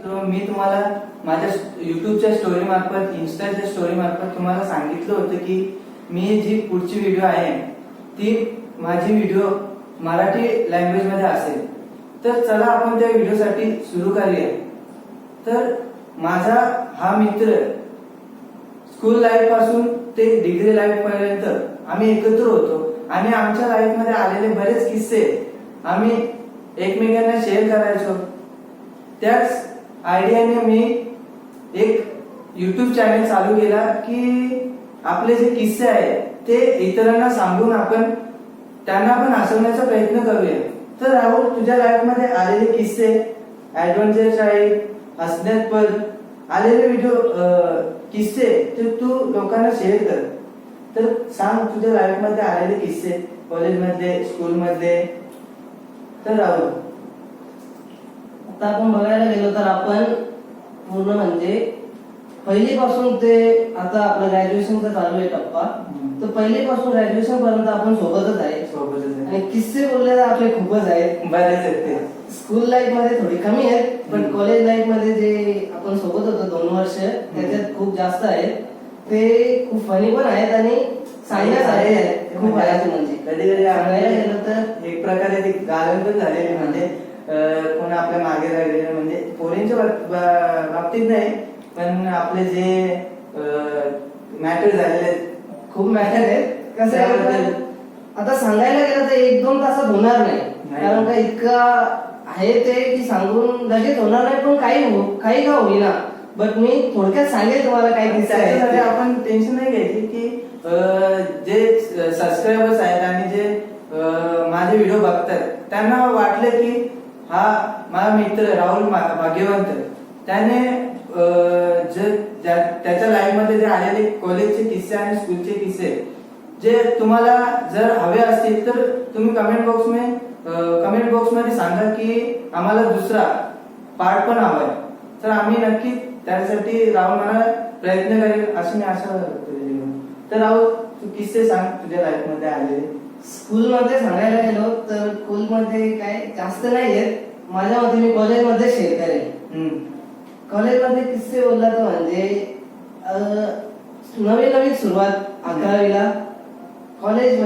तर मी तुम्हाला माझ्या युट्यूबच्या स्टोरी मार्फत, इन्स्टाच्या स्टोरी मार्फत तुम्हाला सांगितलं होतं की मी जी पुढची व्हिडिओ आहे ती माझी व्हिडिओ मराठी लँग्वेज मध्ये असेल. तर चला आपण त्या व्हिडिओसाठी सुरू करूया. तर माझा हा मित्र स्कूल लाईफ पासून ते डिग्री लाईफ पर्यंत आम्ही एकत्र होतो आणि आमच्या लाईफ मध्ये आलेले बरेच किस्से आम्ही एकमेकांना शेअर करायचो. त्याच आयडियाने मी एक युट्यूब चॅनल चालू केला की आपले जे किस्से आहेत ते इतरांना सांगून आपण त्यांना पण हसवण्याचा प्रयत्न करूया. तर राहुल, तुझ्या लाईफ मध्ये आलेले किस्से, ऍडव्हेंचर्स आहेत, हसण्यास्पद आलेले व्हिडिओ किस्से ते तू लोकांना शेअर कर. तर सांग तुझ्या लाईफ मध्ये आलेले किस्से, कॉलेजमधले, स्कूलमधले. तर राहुल, आता आपण बघायला गेलो तर आपण पूर्ण म्हणजे पहिलीपासून ते आता आपलं ग्रॅज्युएशनचा चालू आहे टप्पा, तर पहिलीपासून ग्रॅज्युएशन पर्यंत आपण सोबतच आहे. आणि किस्से बोलले तर आपले खूपच आहेत, बरेच आहेत ते. स्कूल लाईफ मध्ये थोडी कमी आहेत, पण कॉलेज लाईफ मध्ये जे आपण सोबत होतो 2 वर्ष त्याच्यात खूप जास्त आहेत. ते खूप फनी पण आहेत आणि सांगण्यासारखे आहेत खूप आहेत. म्हणजे कधी कधी सांगायला गेलं तर एक प्रकारे ती गाळण पण झालेली, म्हणजे कोण आपल्या मागे राहिलेले, म्हणजे पोरींच्या बाबतीत नाही पण आपले जे मॅटर झालेले खूप मॅटर आहेत. कसं आहे, आता सांगायला गेलं तर 1-2 तासात होणार नाही, कारण का इतका आहे ते की सांगून लगेच होणार नाही. पण काही का होईना, बट मी थोडक्यात सांगेल तुम्हाला काही त्याच्यासाठी आपण टेन्शन नाही घ्यायची की जे सबस्क्रायबर्स आहेत आणि जे माझे व्हिडिओ बघतात त्यांना वाटलं की हा माझा मित्र राहुल भाग्यवंत, त्याने त्याच्या लाईफ मध्ये जे आलेले कॉलेजचे किस्से आणि स्कूलचे किस्से जे तुम्हाला जर हवे असतील तर तुम्ही कमेंट बॉक्स मध्ये सांगा की आम्हाला दुसरा पार्ट पण हवाय. तर आम्ही नक्की त्यासाठी राहुल मला प्रयत्न करेल अशी मी आशा करतो. तर राहुल, तू किस्से सांग तुझ्या लाईफ मध्ये आलेले. स्कूल मध्ये सांगायला गेलो तर स्कूल मध्ये काय जास्त नाही आहेत माझ्या मते, मी कॉलेजमध्ये शेअर करेन. कॉलेजमध्ये किस्से बोलला तर म्हणजे नवीन सुरुवात 11वीला कॉलेज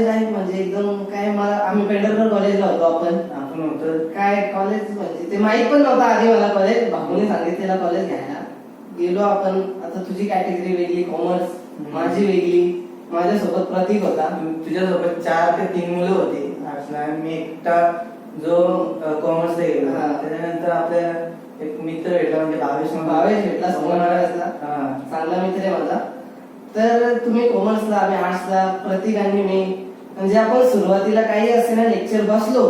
लाईफ म्हणजे एकदम काय, मला आम्ही पेंढरकर कॉलेजला होतो. आपण होतो काय कॉलेज म्हणजे ते माहित पण नव्हतं आधी मला. कॉलेज भाऊने सांगितलेला कॉलेज घ्यायला गेलो आपण. आता तुझी कॅटेगरी वेगळी, कॉमर्स, माझी वेगळी. माझ्यासोबत प्रतीक होता, तुझ्यासोबत 4 ते 3 मुलं होती. मी एकटा जो कॉमर्सला गेला. त्याच्यानंतर आपल्या एक मित्र भेटला, म्हणजे भावेश भेटला. चांगला मित्र आहे माझा. तर तुम्ही कॉमर्सला, आम्ही आर्ट्सला, प्रतीक आणि मी. म्हणजे आपण सुरुवातीला काही असे ना लेक्चर बसलो,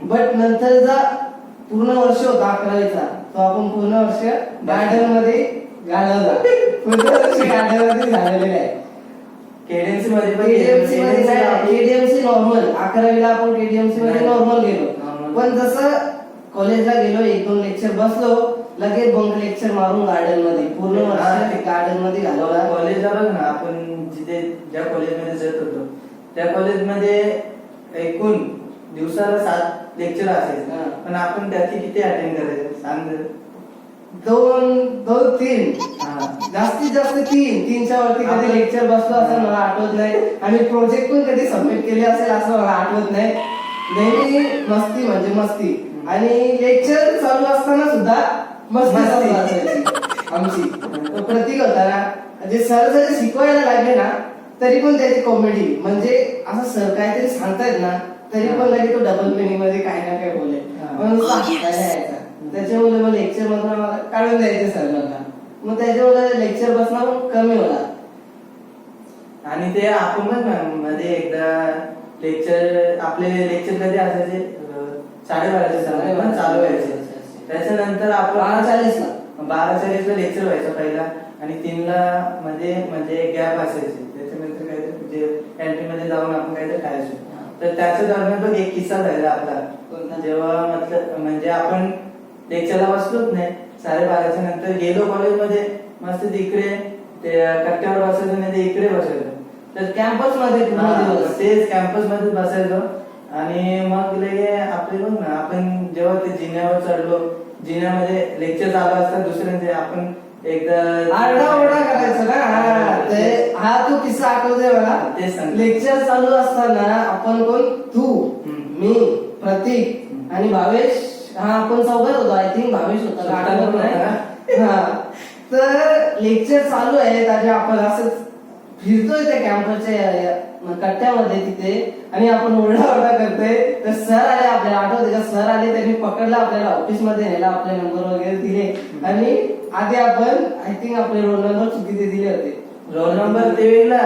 बट नंतरचा पूर्ण वर्ष होता 11वीचा, तो आपण पूर्ण वर्ष गार्डन मध्ये घालवला. पूर्ण वर्ष गार्डन मध्ये झालेले आहे. केडीएमसी मध्ये केडीएमसी नॉर्मल 11वीला आपण केडीएमसी मध्ये नॉर्मल गेलो. पण जसं कॉलेजला गेलो 1-2 लेक्चर बसलो, लगेच बंक लेक्चर मारून गार्डन मध्ये पूर्ण वर्ष गार्डन मध्ये घालवला. कॉलेजला बघ ना, आपण ज्या कॉलेजमध्ये जात होतो त्या कॉलेजमध्ये एकूण दिवसाला 7 लेक्चर असायचे, पण आपण त्याची किती अटेंड करायचे सांग? 2-3 जास्तीत जास्त 3च्या वरती कधी लेक्चर बसलो असं मला आठवत नाही. आणि प्रोजेक्ट पण कधी सबमिट केले असेल असं मला आठवत नाही. नेहमी मस्ती म्हणजे मस्ती. आणि लेक्चर चालू असताना सुद्धा मस्ती असायची आमची. प्रतीक होता ना, जे सर जरी शिकवायला लागले ना तरी पण त्याची कॉमेडी, म्हणजे असं सर काहीतरी सांगतायत ना तरी पण लगेच तो डबल मिनिंग मध्ये काय ना काय बोले. त्याच्यामुळे मग लेक्चर मधून आम्हाला काढून द्यायचे सर लोकांना. मग त्याच्यामुळे लेक्चर बसणं पण कमी होला. आणि ते आपण मध्ये एकदा आपले लेक्चर कधी असायचे 12:30 चालू व्हायचे. त्याच्यानंतर आपण 12:40ला लेक्चर व्हायचं पहिला, आणि 3ला म्हणजे गॅप असायचे. त्याच्यानंतर काहीतरी कॅन्टीन मध्ये जाऊन आपण काहीतरी खायचो. तर त्याच्या दरम्यान पण एक किस्सा झाला आपला. जेव्हा म्हणजे आपण लेक्चरला बसलोच नाही, 12:30च्या नंतर गेलो कॉलेजमध्ये, मस्त तिकडे ते कट्ट्यावर बसायचं, नाही इकडे बसायचं. तर कॅम्पस मध्ये तेच कॅम्पस मध्ये बसायचो. आणि मग लगे आपले बघ ना, आपण जेव्हा ते जिन्यावर चढलो जिन्यामध्ये लेक्चर चालू असतात दुसऱ्यांचे, आपण एकदा आरडाओरडा करायचं ना. हा तो किस्सा आठवतोय मला. तेच सांगतो. लेक्चर चालू असताना आपण कोण, तू, मी, प्रतीक आणि भावेश, हा आपण चौघात होतो. आय थिंक भावेश होता, आठवत नाही. हा, तर लेक्चर चालू आहे त्याच्या आपण असंच फिरतोय त्या कॅम्पसच्या कट्ट्यामध्ये तिथे, आणि आपण ओरडा करतोय. तर सर आले, आपल्याला आठवते का, सर आले, त्यांनी पकडलं आपल्याला ऑफिस मध्ये नेला, आपले नंबर वगैरे दिले, आणि आधी आपण आय थिंक आपले रोल नंबर चुकीचे दिले होते. रोल नंबर ते वेगळा,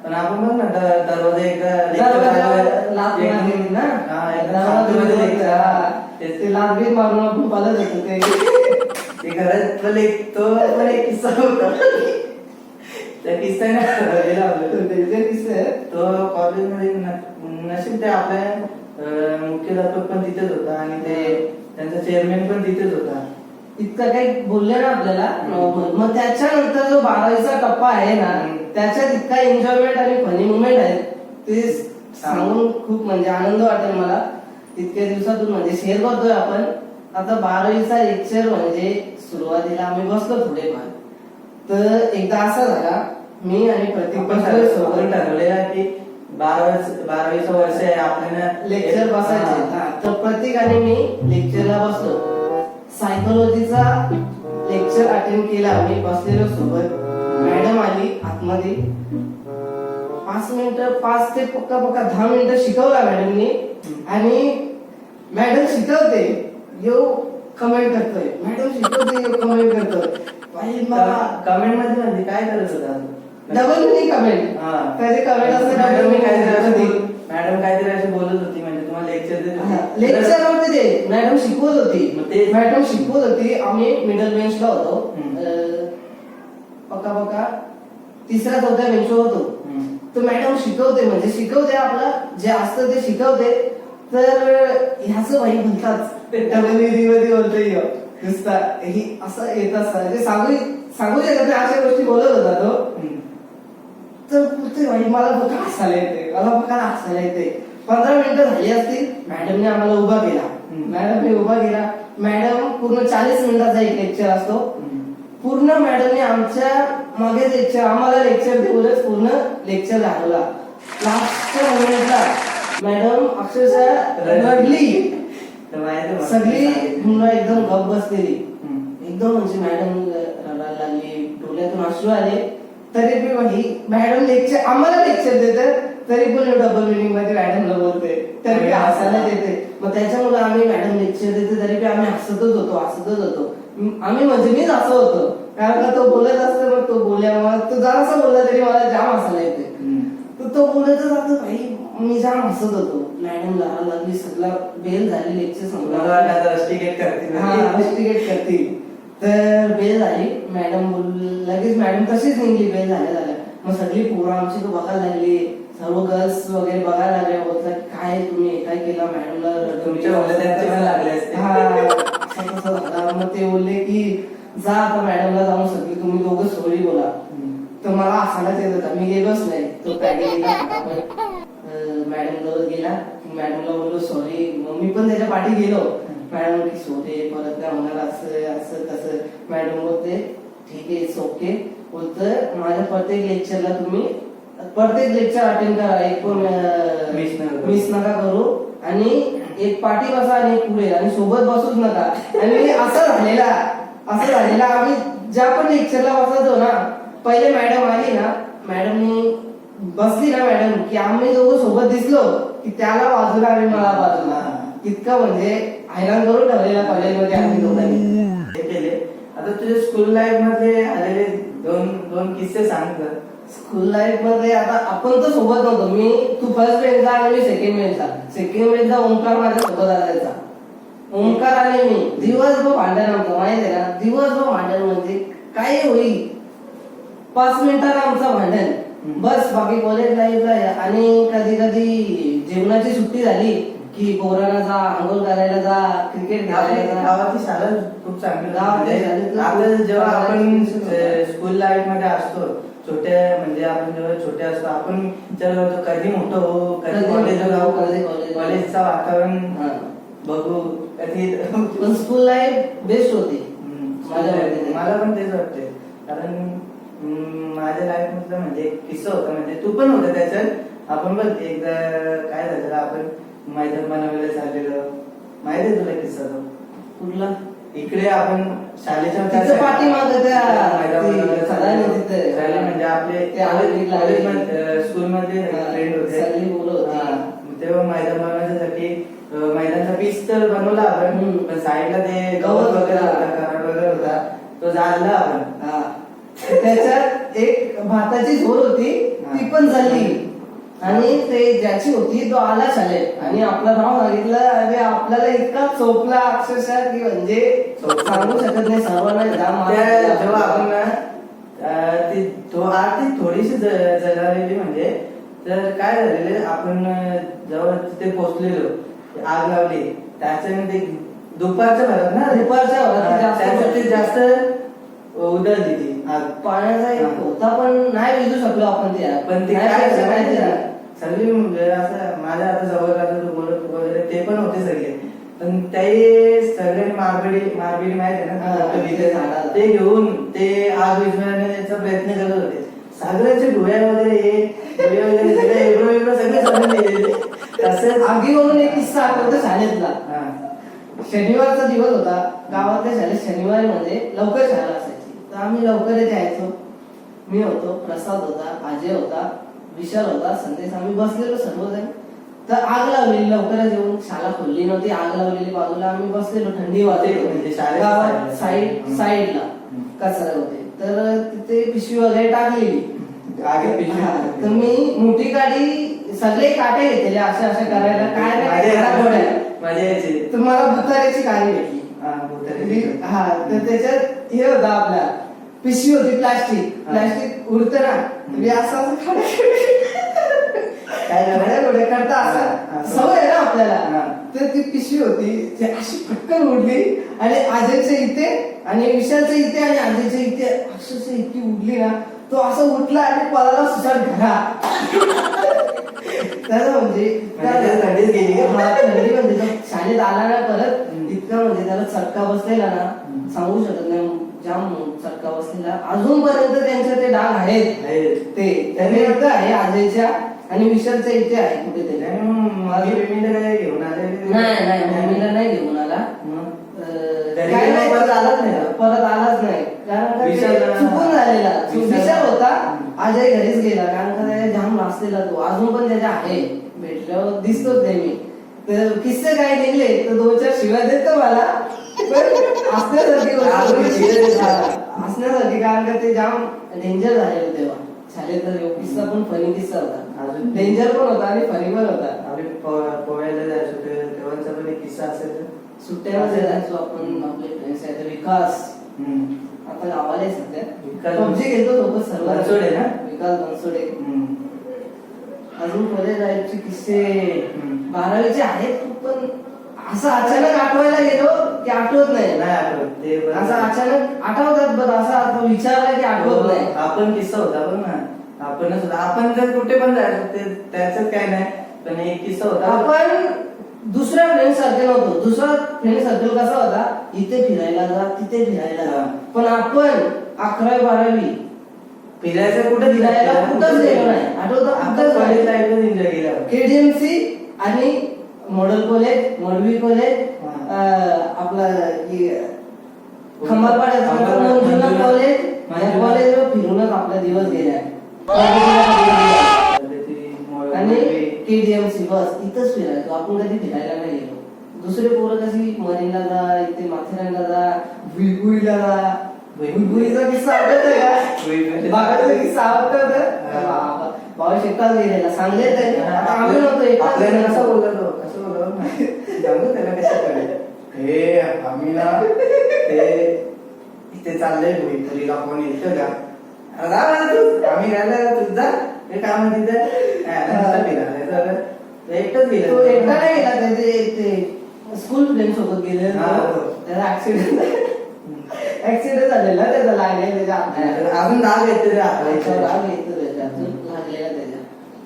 पण आपण बघ ना दरवाजा एकदा ते लाचबीत मारून आपण पालत होतो ते घरात तो पण एक किस्सा होता. त्या किस्सा तो कॉलेजमध्ये नशीब ते आपल्या मुख्याध्यापक पण तिथेच होता, आणि ते त्यांचा चेअरमॅन पण तिथेच होता. इतकं काही बोलले ना आपल्याला. मग त्याच्यानंतर जो 12वीचा टप्पा आहे ना, त्याच्यात इतका एन्जॉयमेंट आणि फनी मुवमेंट आहे, ते सांगून खूप म्हणजे आनंद वाटेल मला. इतक्या दिवसातून म्हणजे शेअर करतोय आपण. आता 12वीचा लेक्चर म्हणजे सुरुवातीला आम्ही बसलो थोडेफार, तर एकदा असा झाला, मी आणि प्रतीक सोबत ठरवलेला की 12वीचं वर्ष आहे, आपल्याला लेक्चर बसायचे. तर प्रतीक आणि मी लेक्चरला बसलो. सायकोलॉजीचा लेक्चर अटेंड केला, आम्ही बसलेलो सोबत. मॅडम आली आतमध्ये, 5 ते पक्का 10 मिनिटं शिकवला मॅडमनी. आणि मॅडम शिकवते यो कमेंट करतोय, मॅडम शिकवते यो कमेंट करतोय. कमेंट मध्ये म्हणजे काय करत होता, डबल मिनिंग कमेंट. त्याचे कमेंट असते, मॅडम काहीतरी अशी बोलत होती, म्हणजे तुम्हाला लेक्चर देत होती. लेक्चर नव्हते ते, मॅडम शिकवत होती. मॅडम शिकवत होती, आम्ही मिडल बेंचला होतो. पक्का 3ऱ्या-4थ्या बेंचवर होतो. तर मॅडम शिकवते, म्हणजे शिकवते आपलं जे असतं ते शिकवते. तर ह्याच भाई म्हणतात मध्ये बोलतोय नुसता ही असं येत असतं, ते सांगू शकत नाही, अशा गोष्टी बोलत होता तो. तर बोलतोय भाई मला बघा हसायला येते, मला बघा हसायला येते. 15 मिनिटं झाली असतील, मॅडमने आम्हाला उभा केला. मॅडम पूर्ण 40 मिनिटाचा एक लेक्चर असतो. पूर्ण मॅडमने आमच्या मागे लेक्चर, आम्हाला लेक्चर देऊनच पूर्ण लेक्चर घालवला. लास्टच्या मोमेंटला मॅडम अक्षरशः रडली. सगळी मुलं एकदम गप बसलेली, एकदम म्हणजे मॅडम रडायला लागली, डोळ्यातून अश्रू आले. तरी पण मॅडम लेक्चर आम्हाला लेक्चर देतात, तरी पण डबल मिनिंग मध्ये मॅडमला बोलते, तरी हसायला देते. मग त्याच्यामुळे आम्ही मॅडम लेक्चर देते तरी आम्ही हसतच होतो. आम्ही म्हणजे मीच असं होतो, कारण का तो बोलत असतो, मग तो बोलल्यामुळे तो जरासा बोलला तरी मला जाम हसायला येते. तर तो बोलतच जातो भाई, मी जाम हसत होतो. मॅडम लहान लागली, सगळा बेल झाली, लेक्चर संपला, रस्टिकेट करतील. तर बेल झाली. मॅडम लगेच मॅडम तशीच निघली बेल झाल्या. मग सगळी पोरं आमची तो बघायला लागली, सर्व गर्ल्स वगैरे बघायला लागले. बोलतात काय तुम्ही काय केलं मॅडमला, लागले असते. मग ते बोलले की जा आता मॅडमला जाऊन सगळी तुम्ही दोघं सॉरी बोला. तर मला हसायलाच येत होता, मी गेलोच नाही. तो मॅडम जवळ गेला, मॅडमला बोललो सॉरी. मग मी पण त्याच्या पाठी गेलो. मॅडम की सॉरी, परत काय होणार, असं तसं. मॅडम बोलते ठीक आहे, इट्स ओके. बोलतं माझ्या प्रत्येक लेक्चरला तुम्ही प्रत्येक लेक्चर अटेंड करा, एक पण मिस नका करू, आणि एक पाठी बसा आणि एक पुढे, आणि सोबत बसूच नका. आणि असं झालेला आम्ही ज्या पण लेक्चरला बसायचो ना, पहिले मॅडम आली ना, मॅडमनी बसली ना मॅडम, की आम्ही दोघं सोबत दिसलो की त्याला बाजूला आणि मला बाजूला. इतकं म्हणजे हैराण करून ठेवलेला कॉलेजमध्ये आम्ही दोघांनी केले. आता तुझ्या स्कूल लाईफ मध्ये आलेले दोन किस्से सांग. स्कूल लाईफ मध्ये आता आपण तर सोबत नव्हतो. तू फर्स्ट बेंचला आणि मी सेकंड बेंचला ओंकार माझ्या सोबत असायचा. ओंकार आणि मी दिवसभर भांडण नव्हतं, माहिती आहे ना, दिवसभर भांडण म्हणजे काय होईल, 5 मिनिटाला आमचं भांडण बस. बाकी कॉलेज लाईफला. आणि कधी जेवणाची सुट्टी झाली की पोरांना जा, आंघोळ करायला जा, क्रिकेट खेळायला जा. गावाची शाळा खूप चांगली. आपल्याला जेव्हा आपण स्कूल लाईफ मध्ये असतो, म्हणजे आपण जेव्हा छोटे असतो, आपण विचार करतो कधी मोठं हो, कधी कॉलेजला जाऊ, कॉलेजचं वातावरण बघू. पण स्कूल लाईफ बेस्ट होती माझ्या मते. मला पण तेच वाटते. कारण माझ्या लाईफ मधलं म्हणजे एक किस्सा होता, म्हणजे तू पण होता त्याच्यात. आपण बघ एकदा काय झालेलं, आपण मैदान बनवलेलं चाललेलं, माहिती आहे तुला किस्सा तो कुठला? इकडे आपण शाळेच्या तिथं पाठीमागं त्या मैदान ते सदाने तिथे. शाळे म्हणजे आपले ते आले स्कूल मध्ये फ्रेंड होते. सगळी मुलं होती. हा. तेव्हा मैदान बनवण्यासाठी मैदानचा पीस तर बनवला आपण, पण साईडला ते गवत वगैरे होता, कराड वगैरे होता, तो जाळला आपण. हा. त्याच्यात एक भाताची झोर होती, ती पण झाली. आणि ते ज्याची होती तो आला शाळेत आणि आपलं नाव सांगितलं आणि आपल्याला इतका चोपला अक्षरशः की म्हणजे सांगू शकत नाही. सर्वांना जाम जेव्हा आपण ना ती थोडीशी जळालेली, म्हणजे तर काय झालेलं, आपण जेव्हा तिथे पोहोचलेलो, आग लावली त्याच्यामध्ये दुपारच्या भरात ना, दुपारच्या भरात त्याच्यात जास्त उडली ती आग. पाण्याचा एक होता पण नाही विजू शकलो आपण ते. पण ते काय झालं माहिती आहे, सगळी असं माझ्या आता जवळ बोलत वगैरे ते पण होते सगळे, पण ते सगळे मारबिडी माहिती आहे ना, ते घेऊन ते आग विझवण्याचा प्रयत्न करत होते. सागराचे भुया वगैरे सगळे वेगळं सगळे जमले. तसंच आगीवरून एक किस्सा आठवतो शाळेतला. शनिवारचा दिवस होता. गावातल्या शाळेत शनिवारी म्हणजे लवकर शाळा असायची, तर आम्ही लवकरच यायचो. मी होतो, प्रसाद होता, अजय होता, विशाल होता, संदेश. आम्ही बसलेलो सर्वजण. तर आग लावलेली, लवकरच येऊन शाळा खोलली नव्हती, आग लावलेली बाजूला. आम्ही बसलेलो, थंडी वाजते गावात साईडला कचरा होते, तर तिथे पिशवी वगैरे टाकलेली. तर मी मोठी गाडी सगळे काटे घेतले अशा अशा करायला, काय तर मला भुताऱ्याची गाडी भेटली. हा, तर त्याच्यात हे होता, आपल्या पिशवी होती प्लास्टिक उडतं ना, मी असं असं काय करता असा सवय आहे ना आपल्याला. तर ती पिशवी होती, ती अशी पटकन उडली आणि अजयच्या इथे आणि विशालच्या इथे आणि अजयच्या इथे अक्षरशः इतकी उडली ना, तो असं उठला आणि पळाला सुसाट घरा. त्याला म्हणजे थंडी म्हणजे शाळेत आला ना परत, इतका म्हणजे त्याला चटका बसलेला ना, सांगू शकत नाही. जाम चटका बसलेला. अजूनपर्यंत त्यांचे ते डाग आहेत. ते त्याने एकदा आहे अजयच्या आणि विशालच्या इथे आहे कुठेतरी. घेऊन आले नाही, मम्मीला नाही घेऊन आला. काय नाही, परत आलाच नाही. कारण चुकून झालेला. विशाल होता, अजय घरीच गेला, कारण का त्याच्या जाम वाचलेला तो. अजून पण त्याच्या आहे, भेटल्यावर दिसतोच नेहमी. तर किस्से काय निघले तर 2-4 शिव्या देतो मला, हसण्यासाठी, कारण का ते जाम डेंजर झालेलं तेव्हा शाळेत. किस्सा पण फनी किस्सा होता, डेंजर पण होता आणि फनी पण होता. आम्ही पोहायला जायचो तेव्हाचा पण एक किस्सा असेल. सुट्ट्यामध्ये जायचो आपण, आपले फ्रेंड्स आहेत. विकास आता गावाला आहे सध्या, पबजी खेळतो सोबत सर्व. बनसोडे ना, विकास बनसोडे. अजून कॉलेज लाईफचे किस्से 12वीचे आहेत, पण असं अचानक आठवायला गेलो की आठवत नाही. असं अचानक आठवतात, पण असं विचारलं की आठवत नाही. आपण किस्सा होता पण ना, आपण जर कुठे पण जायचो त्याच्यात काय नाही, पण एक किस्सा होता. आपण दुसऱ्या फ्रेंड सर्कल होतो. दुसरा फ्रेंड सर्कल कसा होता, इथे फिरायला जा, तिथे फिरायला जा. पण आपण 11वी 12वी फिरायचं कुठे फिरायला कुठंच गेलो नाही. आठवतं एन्जॉय केला. KDMC आणि मॉडेल कॉलेज, मडवी कॉलेज, आपला खंबाळपाड्याचं मंजुनाथ कॉलेज. या कॉलेजवर फिरूनच आपला दिवस गेला. आणि KDMC बस इथंच फिरायचो आपण, कधी फिरायला नाही गेलो. दुसरे पोरं कशी मरीनला जा, इथे माथेरानला जा, भुईभुईला जा. भुईभुईचा किस्सा आवडत का? बागाचा किस्सा आवडत. भाऊ शेतात गेलेला सांगलेत आम्ही नव्हतो. आपल्याला कसं बोलतो सांगू त्याला कसं कळेल. हे आम्ही ना ते इथे चाललंय भुईपुरीला, कोण येतं का? आम्ही राहिला तुझा हे काम तिथे एकटाच गेला. तो एकटा नाही गेला, त्याचे स्कूल फ्रेंड सोबत गेले. त्याचा ऍक्सिडेंट झालेला, त्याचा लागलेला त्याच्या अजून डाग येते राग येतो त्याच्या लागलेला त्याच्या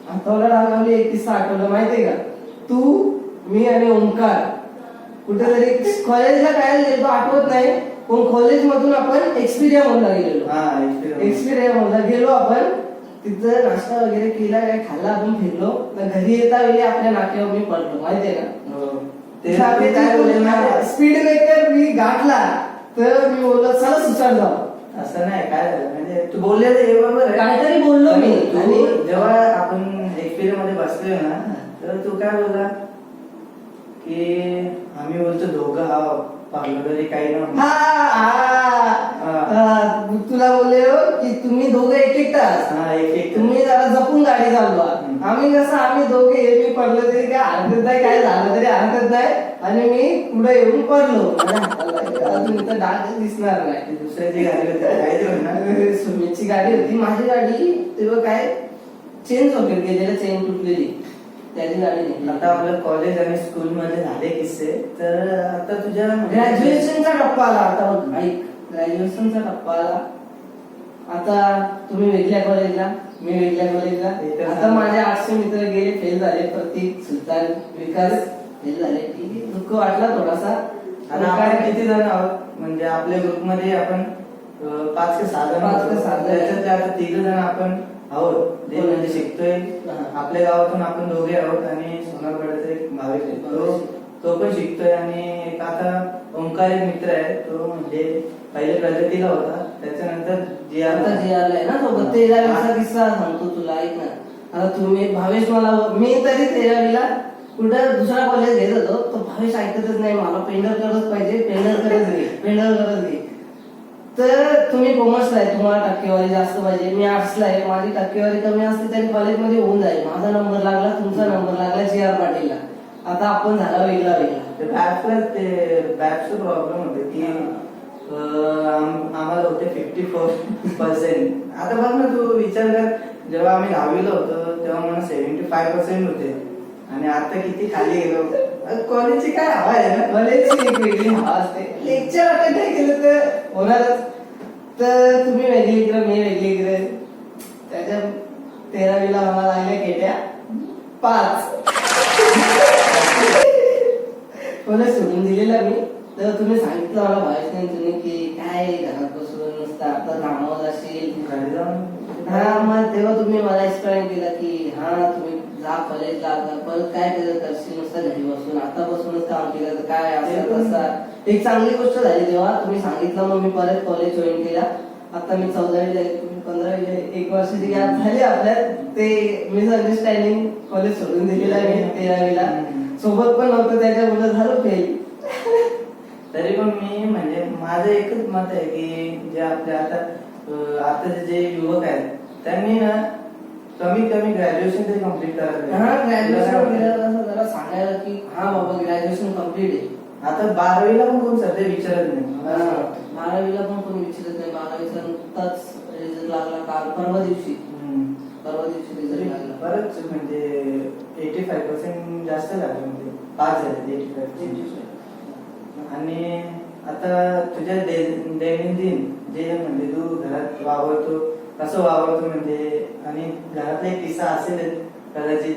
हाताला डाग लावली. एक किस्सा आठवला माहितीये का? तू, मी आणि ओंकार कुठेतरी कॉलेजला काय गेलो आठवत नाही, पण कॉलेज मधून आपण एक्सपिरिया मधला गेलेलो. एक्सपिरिया मधला गेलो आपण, तिथं नाश्ता वगैरे केला, काय खाल्ला, आपण फिरलो. तर घरी येता वेळी आपल्या नाक्यावर मी पडलो, माहितीये ना. स्पीड ब्रेकर मी गाठला तर मी बोललो चला सुसाट जाऊ. असं नाही, काय झालं म्हणजे तू बोलले ते बरोबर आहे, काहीतरी बोललो मी. आणि जेव्हा आपण एक्सपिरियन्स मध्ये बसलोय ना, तर तू काय बोलला की आम्ही बोलतो दोघं हा पाहिलं तरी काही ना. तुला बोलले की तुम्ही दोघे एक तास तुम्ही जरा जपून गाडी चालवा. आम्ही कसं आम्ही दोघे मी पडलो तरी काय हरकत नाही, काय झालं तरी हरकत नाही, आणि मी पुढे येऊन पडलो. अजून इथं डाग दिसणार नाही. दुसऱ्याची गाडी होती, सुमितची गाडी होती. माझी गाडी तेव्हा काय चेंज वगैरे गेलेलं, चेन तुटलेली, त्याची गाडी नाही. आता आपलं कॉलेज आणि स्कूल मध्ये झाले किस्से, तर आता तुझ्या ग्रॅज्युएशनचा टप्पा आला. आता ऐक, ग्रॅज्युएशनचा टप्पा आला. आता तुम्ही वेगळ्या कॉलेजला, मी वेगळ्या कॉलेजला. आता माझे 800 मित्र गेले, फेल झाले. प्रतीक, सुलतान, विकास फेल झाले. ठीक आहे, दुःख वाटला थोडासा. आणि आपण किती जण आहोत म्हणजे आपल्या ग्रुपमध्ये आपण 5 ते 6 जण त्याच्यातले आता 3 जण आपण आहोत जे म्हणजे शिकतोय. आपल्या गावातून आपण दोघे आहोत, आणि सोनारगडचा एक भावेश आहे, तो पण शिकतोय. आणि एक आता ओंकार एक मित्र आहे, तो म्हणजे पहिले प्रगतीला होता, त्याच्यानंतर जी आर आहे ना सोबत. 13वीचा किस्सा सांगतो तुला, ऐक ना. आता तुम्ही भावेश, मला मी तरी 13वीला कुठं दुसरा कॉलेज घेत होतो, तो भावेश ऐकतच नाही, मला पेंडर करत पाहिजे, पेंडर करत घे. तर तुम्ही कॉमर्सला आहे, तुम्हाला टक्केवारी जास्त पाहिजे, मी आर्ट्सला आहे, माझी टक्केवारी कमी असते तरी कॉलेजमध्ये होऊन जाईल. माझा नंबर लागला, तुमचा नंबर लागला GR पाटीलला. आता आपण झाला वेगळा. बॅचचा प्रॉब्लेम होते की आम्हाला होते 54%. आता बघ ना, तू विचार कर, जेव्हा आम्ही 10वीला होतो तेव्हा मला 75% होते, आणि आता किती खाली गेलो. कॉलेजची काय हवा आहे ना, कॉलेजची एक वेगळी हवा असते. लेक्चर अटेंड नाही केलं तर होणारच. तर तुम्ही वेगळी इकडे, मी वेगळी इकडे. त्याच्या 13वीला मला लागल्या केट्या 5. कॉलेज सोडून दिलेला मी. तर तुम्ही सांगितलं मला भावेश नाही तुम्ही की काय घरात बसून नुसतं आता कामावर असेल घरी जाऊन. हा, मग तेव्हा तुम्ही मला एक्सप्लेन केला की हा तुम्ही जा कॉलेजला, आता परत काय करशील नुसतं घरी बसून, आता बसूनच काम केलं तर काय असं तसं. एक चांगली गोष्ट झाली तेव्हा तुम्ही सांगितलं, मग मी परत कॉलेज जॉईन केला. आता मी 14वीला आहे, तुम्ही 15वीला, 1 वर्षाची गॅप झाली आपल्यात. ते मिसअंडरस्टँडिंग कॉलेज सोडून दिलेलं आहे मी 13वीला. सोबत पण नव्हतं, त्याच्यामुळे झालं फेल. तरी पण मी म्हणजे माझं एकच मत आहे की जे आपल्या आता जे युवक आहेत त्यांनी ना कमीत कमी ग्रॅज्युएशन तरी कम्प्लीट करायला. हा, ग्रॅज्युएशन जरा सांगायला की हा बाबा ग्रॅज्युएशन कम्प्लीट आहे. आता 12वीला पण कोण सध्या विचारत नाही. 12वीला पण कोणी विचारत नाही. 12वीचा नुकताच रिझल्ट लागला काल, परवा दिवशी रिझल्ट लागला. बरंच म्हणजे 85% जास्त झाले, म्हणजे 5 झाले 85%. आणि आता तुझ्या दैनंदिन जे म्हणजे तू घरात वावरतो कसं वावरतो म्हणजे, आणि घरातला एक किस्सा असेल कदाचित,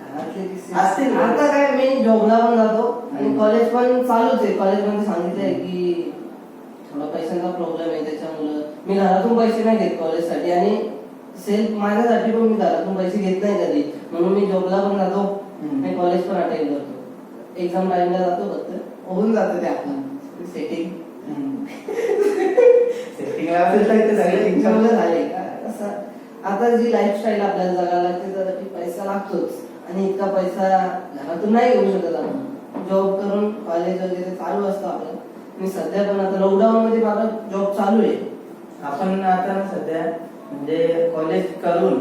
घरातले किस्से असतील. आता काय मी जॉबला पण जातो आणि कॉलेज पण चालूच आहे. कॉलेजमध्ये सांगितलंय की थोडा पैशांचा प्रॉब्लेम आहे, त्याच्यामुळं मी घरातून पैसे नाही घेत कॉलेजसाठी, आणि सेल्फ माझ्यासाठी पण मी घरातून पैसे घेत नाही कधी. म्हणून मी जॉबला पण जातो आणि कॉलेज पण अटेंड करतो. एक्झाम टाइमला जातो, फक्त होऊन जातं ते आपलं सेटिंग. झाले का आता जी लाईफस्टाईल आपल्याला जगायला लागते त्यासाठी पैसा लागतोच, आणि इतका पैसा घरातून नाही घेऊ शकत आपण. जॉब करून कॉलेज वगैरे चालू असतं आपलं. आणि सध्या पण आता लॉकडाऊन मध्ये माझा जॉब चालू आहे. आपण आता सध्या म्हणजे कॉलेज करून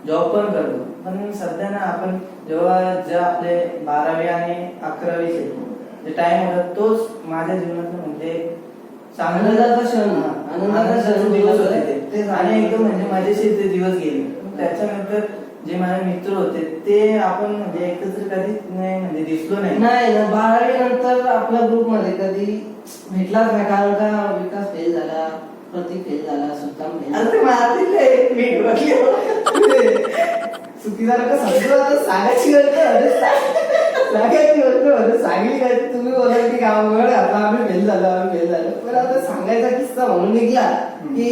जॉब पण करतो, पण सध्या ना आपण जेव्हा जे आपले 12वी आणि 11वीचे जे टाइम होता तोच माझ्या जीवनात म्हणजे आनंदाचा क्षण दिवस होते ते, आणि एकदम म्हणजे मजेशीर ते दिवस गेले. त्याच्यानंतर जे माझे मित्र होते ते आपण म्हणजे एकत्र कधीच नाही म्हणजे दिसलो नाही. 12वी नंतर आपल्या ग्रुप मध्ये कधी भेटलाच नाही, कारण का विकास फेल झाला, प्रतीक फेल झाला, सुलतान फेल झाला. चुकीदार का सांगायची सगळ्यात गोष्ट म्हणजे सांगली काय ती तुम्ही बोला की गावाकडे आता आम्ही फेल झालो पण आता सांगायचा किस्सा म्हणून निघला की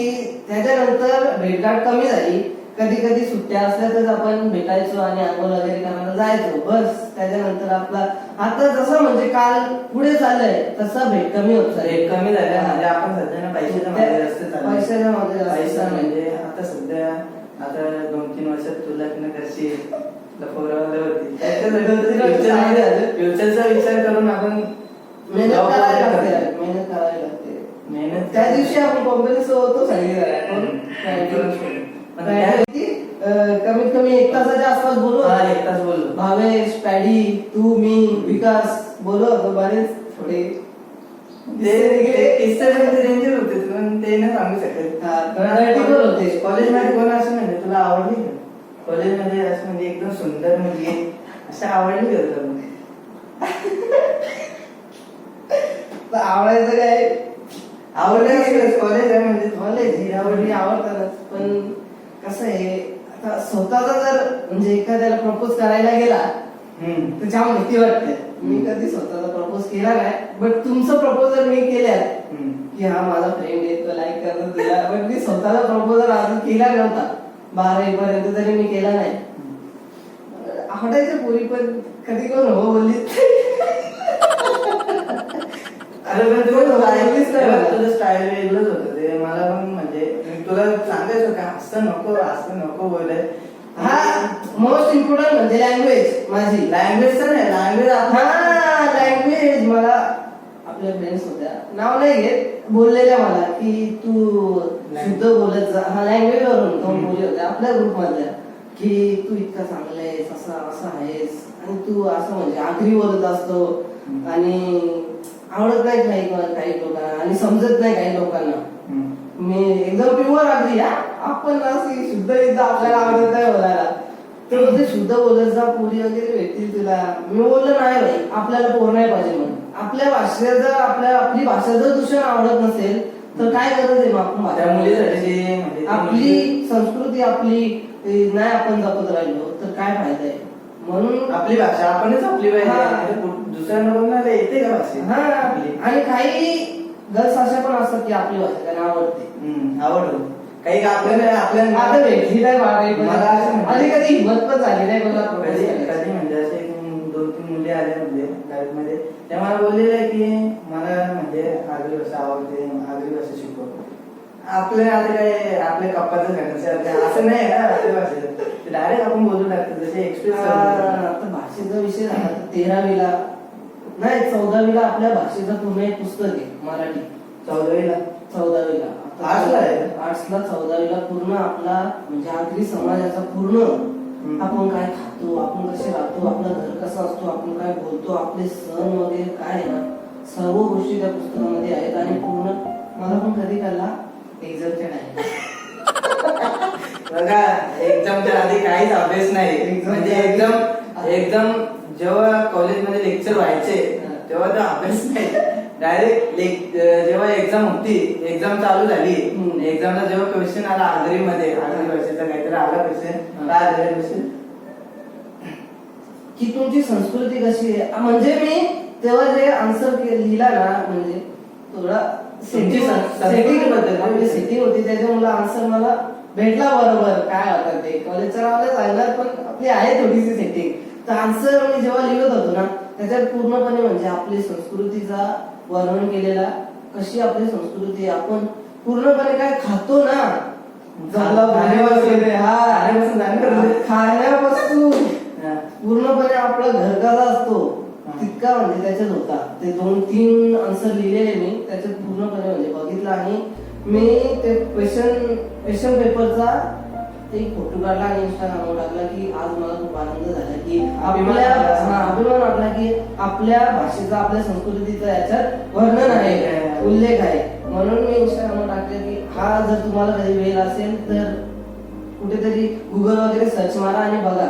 त्याच्यानंतर भेटगाठ कमी झाली. कधी कधी सुट्ट्या असल्या तर आपण भेटायचो आणि आंघोळ वगैरे करायला जायचो बस. त्याच्यानंतर आपला आता जसं म्हणजे काल पुढे चाललंय तसा भेट कमी होत चालली. रेट कमी झाला म्हणजे आपण सध्या ना पैशाच्या मागे जास्त चाललोय. पैशाच्या मागे जास्त पैसा चाललोय. म्हणजे आता सध्या आता 2-3 वर्षात तू लग्न करशील लफोरावरती फ्युचरचा विचार करून आपण मेहनत job करायला वगैरे लागते करतो. मेहनत करायला लागते. मेहनत त्या दिवशी आपण कंपनीचं होतो कमीत कमी 1 तासाच्या आसपास बोलू. हा, 1 तास बोललो. भावेश, पॅडी, तू, मी, विकास बोललो होतो बरेच थोडे ते किस्से म्हणजे डेंजर होते पण ते नाही सांगू शकत. Practical होते. कॉलेजमध्ये कोण असं म्हणजे तुला आवडली का? कॉलेजमध्ये असं म्हणजे एकदम सुंदर मुलगी असं आवडली का तुला? आवडायचं काय आवडलं कॉलेज आहे म्हणजे कॉलेज ही आवडली आवडतातच पण कसं आहे आता स्वतःचा जर म्हणजे एखाद्याला प्रपोज करायला गेला तर जाम भीती वाटते. मी कधी स्वतःचा प्रपोज केला नाही बट तुमचं प्रपोजल मी केल्यात की हा माझा फ्रेंड आहे तो लाईक करतो तुला बट मी स्वतःचा प्रपोजल अजून केला नव्हता. 12वी पर्यंत तरी मी केला नाही. आवडायचं पोरी पण कधी कोण हो बोलली अरे पण तुला तुझं स्टाईल वेगळंच होतं ते मला पण म्हणजे मी तुला सांगायचं का असं नको बोलाय. हा मोस्ट इम्पॉर्टंट म्हणजे लँग्वेज माझी लँग्वेजचं नाही लँग्वेज हा लँग्वेज मला आपल्या फ्रेंड्स होत्या नाव नाही घेत बोललेल्या मला की तू शुद्ध बोलत जा. हा लँग्वेज वरून दोन मुली होत्या आपल्या ग्रुप मधल्या की तू इतका चांगला आहेस असं आहेस आणि तू असं म्हणजे आगरी बोलत असतो आणि आवडत नाही काही लोकांना आणि समजत नाही काही लोकांना. मी एकदम प्युअर आगरी आपण अशी शुद्ध आपल्याला आवडत नाही बोलायला तर ते शुद्ध बोलत जा पोरी वगैरे भेटतील तुला. मी बोललो नाही भाई आपल्याला पोर नाही पाहिजे म्हणून. आपल्या भाषेचा आपली भाषा जर दुसऱ्या आवडत नसेल तर काय गरज आहे मग त्या मुलीसाठी म्हणजे आपली संस्कृती आपली नाही आपण जपत राहिलो तर काय फायदा आहे. म्हणून आपली भाषा आपणच आपली पाहिजे दुसऱ्यांना बघणार येते का भाषा हा आणि काही गर्ल्स अशा पण असतात की आपली भाषा त्यांना आवडते आवडतो काही आपल्याला आता भेटली नाही मला असं आणि कधी हिंमत पण झाली नाही मला कधी कधी म्हणजे असे 2-3 मुली आल्या म्हणजे लाईफ मध्ये त्या मला बोललेल्या की मला म्हणजे आगरी भाषा आवडते आगरी भाषा शिकव. आपल्या आता काय आपल्या कप्पाचं घालायचं असं नाही ना आपल्या भाषेत डायरेक्ट आपण बोलू लागतो जसे एक्सप्रेस. आता भाषेचा विषय झाला 13वीला नाही 14वीला आपल्या भाषेचं पूर्ण एक पुस्तक आहे मराठी. 14वीला आर्ट्सला 14वीला पूर्ण आपला म्हणजे आगरी समाजाचा पूर्ण आपण काय खातो आपण कसे राहतो आपलं घर कसं असतो आपण काय बोलतो आपले सण वगैरे काय आहे ना सर्व गोष्टी त्या पुस्तकामध्ये आहेत. आणि पूर्ण मला पण कधी कळला एक्झामच्या टाइम बघा एक्झामच्या आधी काहीच अभ्यास नाही म्हणजे एकदम जेव्हा कॉलेजमध्ये लेक्चर व्हायचे तेव्हा तर अभ्यास नाही डायरेक्ट जेव्हा एक्झाम होती एक्झाम चालू झाली एक्झामला जेव्हा क्वेश्चन आला आगरी भाषेचा काहीतरी आला क्वेश्चन काय आलेला क्वेश्चन की तुमची संस्कृती कशी आहे म्हणजे मी तेव्हा जे आन्सर लिहिला ना म्हणजे थोडा सेटिंग होती त्याच्यामुळे आन्सर मला भेटला बरोबर काय होता ते कॉलेजच्या नावाला सांगणार पण आपली आहे थोडीशी सेटिंग. तर आन्सर मी जेव्हा लिहित होतो ना त्याच्यात पूर्णपणे म्हणजे आपली संस्कृतीचा वर्णन केलेला कशी आपली संस्कृती आपण पूर्णपणे काय खातो ना खाण्यापासून पूर्णपणे आपला घर कसा असतो तितका म्हणजे त्याच्यात होता. ते 2-3 आन्सर लिहिलेले मी त्याच्यात पूर्णपणे म्हणजे बघितलं आणि मी ते क्वेश्चन पेपरचा एक फोटो काढला आणि इंस्टाग्रामवर टाकला की आज मला खूप आनंद झाला की अभिमान वाटला की आपल्या भाषेचा आपल्या संस्कृतीचा याच्यात वर्णन आहे उल्लेख आहे. म्हणून मी इंस्टाग्रामवर टाकलं की हा जर तुम्हाला कधी वेळ असेल तर कुठेतरी गुगल वगैरे सर्च मारा आणि बघा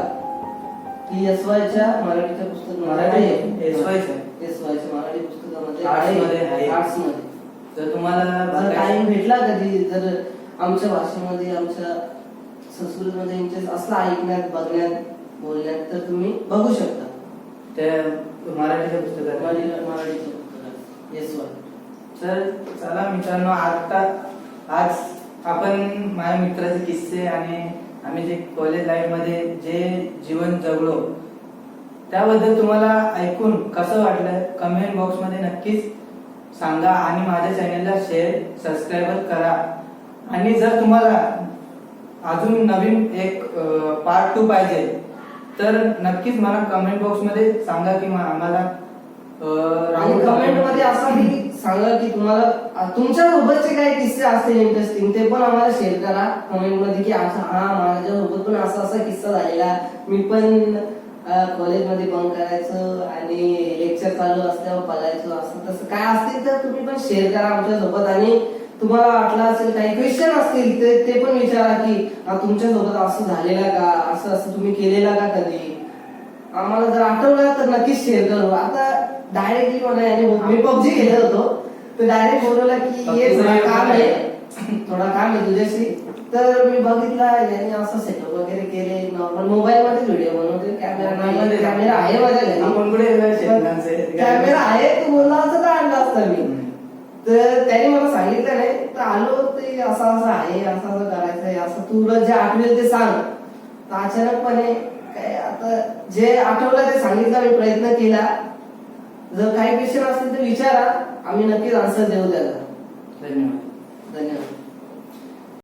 की एसवायच्या मराठीच्या पुस्तकामध्ये एसवायच्या मराठी पुस्तकामध्ये आर्ट्स मध्ये तर तुम्हाला टाइम भेटला कधी जर आमच्या भाषेमध्ये आमच्या संस्कृतीमध्ये इंटरेस्ट असला ऐकण्यात बघण्यात बोलण्यात तर तुम्ही बघू शकता. त्या मराठीच्या पुस्तकात. मराठीचं पुस्तक येस वन. तर चला मित्रांनो, आज आपण माझ्या मित्राचे किस्से आणि आम्ही जे कॉलेज लाईफ मध्ये जे जीवन जगलो त्याबद्दल तुम्हाला ऐकून कसं वाटलं कमेंट बॉक्स मध्ये नक्कीच सांगा आणि माझ्या चॅनलला शेअर सबस्क्राईब करा. आणि जर तुम्हाला अजून नवीन एक पार्ट 2 पाहिजे तर नक्कीच मला कमेंट बॉक्स मध्ये सांगा की आम्हाला आणि कमेंट मध्ये असं सांगा की तुम्हाला तुमच्या सोबतचे काही किस्से असतील इंटरेस्टिंग ते पण आम्हाला शेअर करा कमेंट मध्ये की हा माझ्यासोबत पण असा किस्सा झालेला. मी पण कॉलेजमध्ये बंक करायचो आणि लेक्चर चालू असल्यावर पळायचो असं तसं काय असतील तर तुम्ही पण शेअर करा आमच्या सोबत. आणि तुम्हाला वाटलं असेल काही क्वेश्चन असतील ते पण विचारा की तुमच्या सोबत असं झालेलं का, असं तुम्ही केलेलं का कधी. आम्हाला जर आठवलं तर नक्कीच शेअर करू. आता डायरेक्टली मला याने मी पबजी खेळत होतो तर डायरेक्ट बोलवला की ये थोडा काम आहे तुझ्याशी. तर मी बघितला याने असं सेटअप वगैरे केले नॉर्मल मोबाईल मध्ये व्हिडिओ बनवते. कॅमेरा आहे माझ्या घरी, कॅमेरा आहे तू बोलला असं तर आणलं असतं मी. तर त्याने मला सांगितलं नाही तर आलो ते असं आहे असं करायचंय असं तुला जे आठवेल ते सांग. तर अचानकपणे काय आता जे आठवलं ते सांगितलं मी प्रयत्न केला. जर काही क्वेश्चन असतील तर विचारा आम्ही नक्कीच आन्सर देऊ त्याला. धन्यवाद.